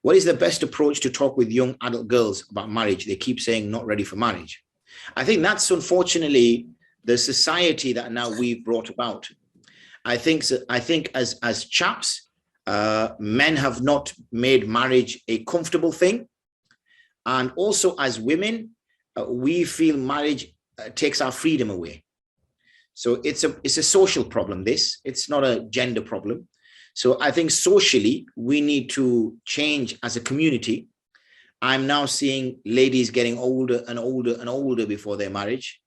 What is the best approach to talk with young adult girls about marriage? They keep saying not ready for marriage. I think that's unfortunately the society that now we've brought about. I think as chaps, men have not made marriage a comfortable thing. And also as women, we feel marriage takes our freedom away. So it's a social problem, this. It's not a gender problem. So I think socially, we need to change as a community. I'm now seeing ladies getting older and older and older before their marriage.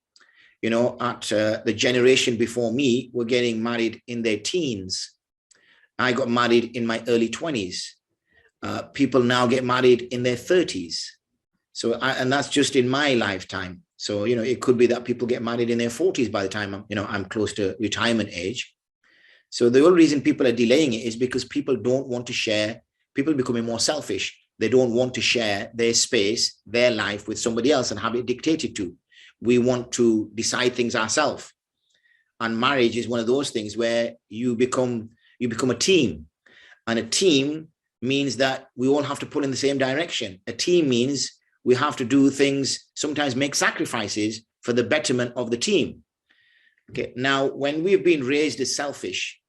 You know, at the generation before me were getting married in their teens. I got married in my early 20s. People now get married in their 30s. So, and that's just in my lifetime. So, you know, it could be that people get married in their 40s by the time I'm close to retirement age. So the only reason people are delaying it is because people don't want to share. People are becoming more selfish. They don't want to share their space, their life with somebody else and have it dictated to. We want to decide things ourselves. And marriage is one of those things where you become a team. And a team means that we all have to pull in the same direction. A team means we have to do things, sometimes make sacrifices for the betterment of the team. Okay. Now, when we've been raised as selfish,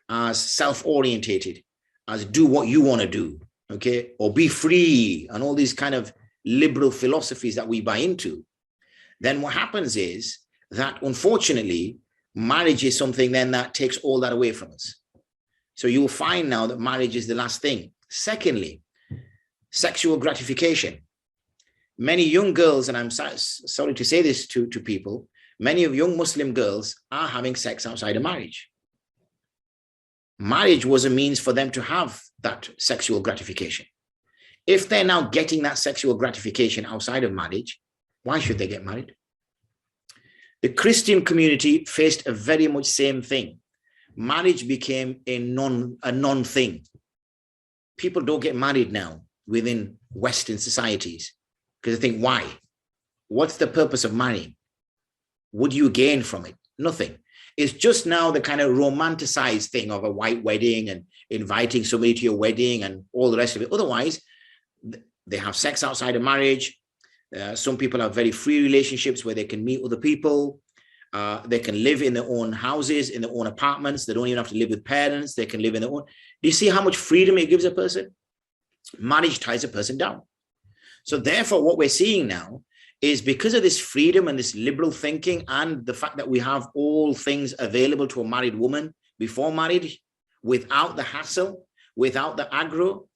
as self-orientated, as do what you want to do, okay, or be free, and all these kind of liberal philosophies that we buy into, then what happens is that, unfortunately, marriage is something then that takes all that away from us. So you'll find now that marriage is the last thing. Secondly, sexual gratification. Many young girls, and I'm sorry to say this to people, many of young Muslim girls are having sex outside of marriage. Marriage was a means for them to have that sexual gratification. If they're now getting that sexual gratification outside of marriage, why should they get married? The Christian community faced a very much same thing. Marriage became a non-thing. People don't get married now within Western societies because they think, why? What's the purpose of marrying? What do you gain from it? Nothing. It's just now the kind of romanticized thing of a white wedding and inviting somebody to your wedding and all the rest of it. Otherwise, they have sex outside of marriage. Some people have very free relationships where they can meet other people. They can live in their own houses, in their own apartments. They don't even have to live with parents. They can live in their own. Do you see how much freedom it gives a person? Marriage ties a person down. So therefore, what we're seeing now is because of this freedom and this liberal thinking and the fact that we have all things available to a married woman before marriage, without the hassle, without the aggro,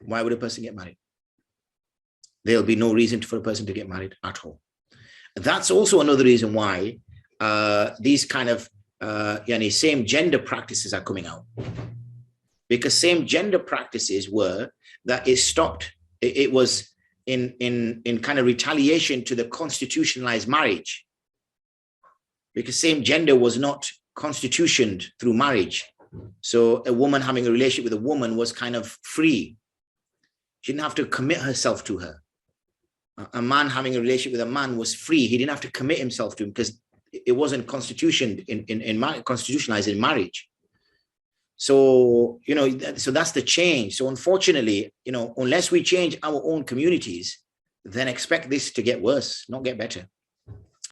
why would a person get married? There'll be no reason for a person to get married at all. That's also another reason why these kind of same gender practices are coming out. Because same gender practices were that it stopped. It was in kind of retaliation to the constitutionalized marriage. Because same gender was not constitutioned through marriage. So a woman having a relationship with a woman was kind of free. She didn't have to commit herself to her. A man having a relationship with a man was free. He didn't have to commit himself to him because it wasn't constitutionalized in marriage. So, so that's the change. So unfortunately, unless we change our own communities, then expect this to get worse, not get better.